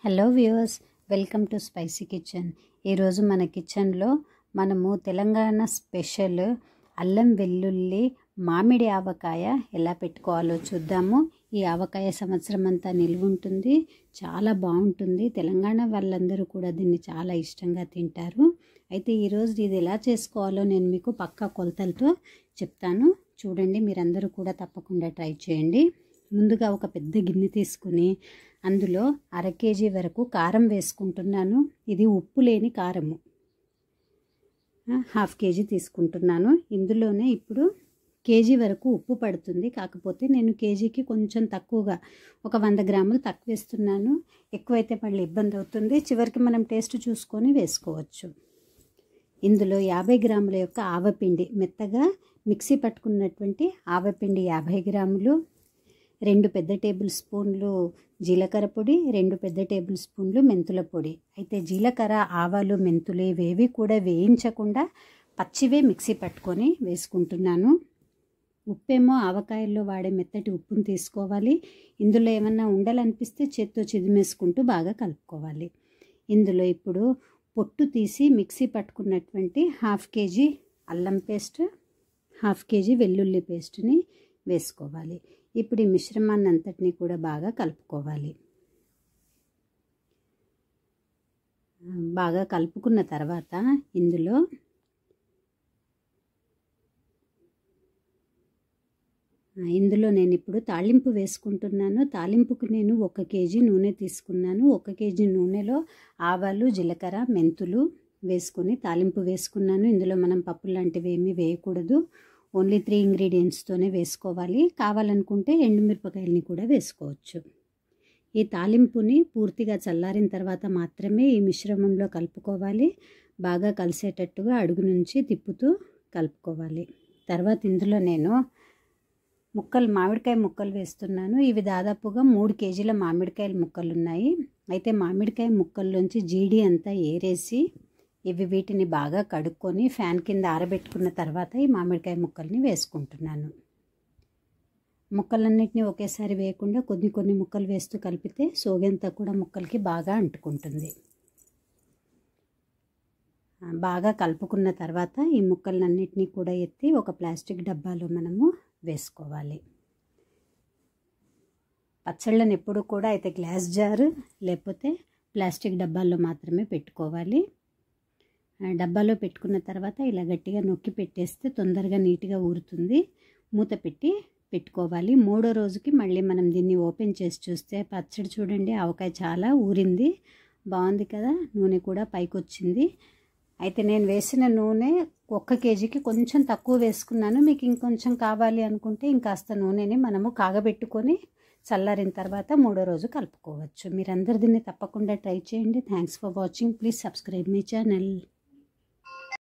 Hello viewers, welcome to spicy kitchen. ఈరోజు మన కిచెన్లో మనము తెలంగాణ స్పెషల్ అల్లం వెల్లుల్లి మామిడి ఆవకాయ ఎలా పెట్టుకోవాలో చూద్దాము. ఈ ఆవకాయ సంవత్సరం అంతా నిల్వ ఉంటుంది, చాలా బాగుంటుంది. తెలంగాణ వాళ్ళందరూ కూడా దీన్ని చాలా ఇష్టంగా తింటారు. అయితే ఈరోజు ఇది ఎలా చేసుకోవాలో నేను మీకు పక్కా కొలతలతో చెప్తాను. చూడండి, మీరందరూ కూడా తప్పకుండా ట్రై చేయండి. ముందుగా ఒక పెద్ద గిన్నె తీసుకుని అందులో 1/2 కేజీ వరకు కారం వేసుకుంటున్నాను. ఇది ఉప్పు లేని కారము. 1/2 కేజీ తీసుకుంటున్నాను. ఇందులోనే ఇప్పుడు కేజీ వరకు ఉప్పు పడుతుంది. కాకపోతే నేను కేజీకి కొంచెం తక్కువగా ఒక 100 గ్రాములు తక్కువ వేస్తున్నాను. ఎక్కువైతే మళ్ళీ ఇబ్బంది అవుతుంది. చివరికి మనం టేస్ట్ చూసుకొని వేసుకోవచ్చు. ఇందులో 50 గ్రాముల యొక్క ఆవపిండి, మెత్తగా మిక్సీ పట్టుకున్నటువంటి ఆవపిండి 50 గ్రాములు, 2 పెద్ద టేబుల్ స్పూన్లు జీలకర్ర పొడి, 2 పెద్ద టేబుల్ స్పూన్లు మెంతుల పొడి. అయితే జీలకర్ర, ఆవాలు, మెంతులు ఇవేవి కూడా వేయించకుండా పచ్చివే మిక్సీ పట్టుకొని వేసుకుంటున్నాను. ఉప్పేమో ఆవకాయల్లో వాడే మెత్తటి ఉప్పును తీసుకోవాలి. ఇందులో ఏమన్నా ఉండలనిపిస్తే చేత్తో చిదిమేసుకుంటూ బాగా కలుపుకోవాలి. ఇందులో ఇప్పుడు పొట్టు తీసి మిక్సీ పట్టుకున్నటువంటి 1/2 కేజీ అల్లం పేస్ట్, 1/2 కేజీ వెల్లుల్లి పేస్ట్ని వేసుకోవాలి. ఇప్పుడు ఈ మిశ్రమాన్ని అంతటినీ కూడా బాగా కలుపుకోవాలి. బాగా కలుపుకున్న తర్వాత ఇందులో నేను ఇప్పుడు తాలింపు వేసుకుంటున్నాను. తాలింపుకు నేను 1 కేజీ నూనె తీసుకున్నాను. 1 కేజీ నూనెలో ఆవాలు, జీలకర్ర, మెంతులు వేసుకొని తాలింపు వేసుకున్నాను. ఇందులో మనం పప్పు లాంటివి ఏమీ వేయకూడదు. ఓన్లీ 3 ఇంగ్రీడియంట్స్తోనే వేసుకోవాలి. కావాలనుకుంటే ఎండుమిరపకాయలని కూడా వేసుకోవచ్చు. ఈ తాలింపుని పూర్తిగా చల్లారిన తర్వాత మాత్రమే ఈ మిశ్రమంలో కలుపుకోవాలి. బాగా కలిసేటట్టుగా అడుగు నుంచి తిప్పుతూ కలుపుకోవాలి. తర్వాత ఇందులో నేను మామిడికాయ ముక్కలు వేస్తున్నాను. ఇవి దాదాపుగా 3 కేజీల మామిడికాయల ముక్కలు ఉన్నాయి. అయితే మామిడికాయ ముక్కల్లోంచి జీడి అంతా ఏరేసి వీటిని బాగా కడుక్కొని ఫ్యాన్ కింద ఆరబెట్టుకున్న తర్వాత ఈ మామిడికాయ ముక్కల్ని వేసుకుంటున్నాను. ముక్కలన్నిటినీ ఒకేసారి వేయకుండా కొన్ని ముక్కలు వేస్తూ కలిపితే సోగంతా కూడా ముక్కలకి బాగా అంటుకుంటుంది. బాగా కలుపుకున్న తర్వాత ఈ ముక్కలన్నిటినీ కూడా ఎత్తి ఒక ప్లాస్టిక్ డబ్బాలో మనము వేసుకోవాలి. పచ్చళ్ళని ఎప్పుడు కూడా అయితే గ్లాస్ జారు లేకపోతే ప్లాస్టిక్ డబ్బాల్లో మాత్రమే పెట్టుకోవాలి. డబ్బాలో పెట్టుకున్న తర్వాత ఇలా గట్టిగా నొక్కి పెట్టేస్తే తొందరగా నీట్గా ఊరుతుంది. మూత పెట్టి పెట్టుకోవాలి. 3వ రోజుకి మళ్ళీ మనం దీన్ని ఓపెన్ చేసి చూస్తే పచ్చడి చూడండి, ఆవకాయ చాలా ఊరింది. బాగుంది కదా, నూనె కూడా పైకి వచ్చింది. అయితే నేను వేసిన నూనె 1 కేజీకి కొంచెం తక్కువ వేసుకున్నాను. మీకు ఇంకొంచెం కావాలి అనుకుంటే ఇంకాస్త నూనెని మనము కాగబెట్టుకొని చల్లారిన తర్వాత 3వ రోజు కలుపుకోవచ్చు. మీరందరూ దీన్ని తప్పకుండా ట్రై చేయండి. Thanks for watching. Please subscribe my channel.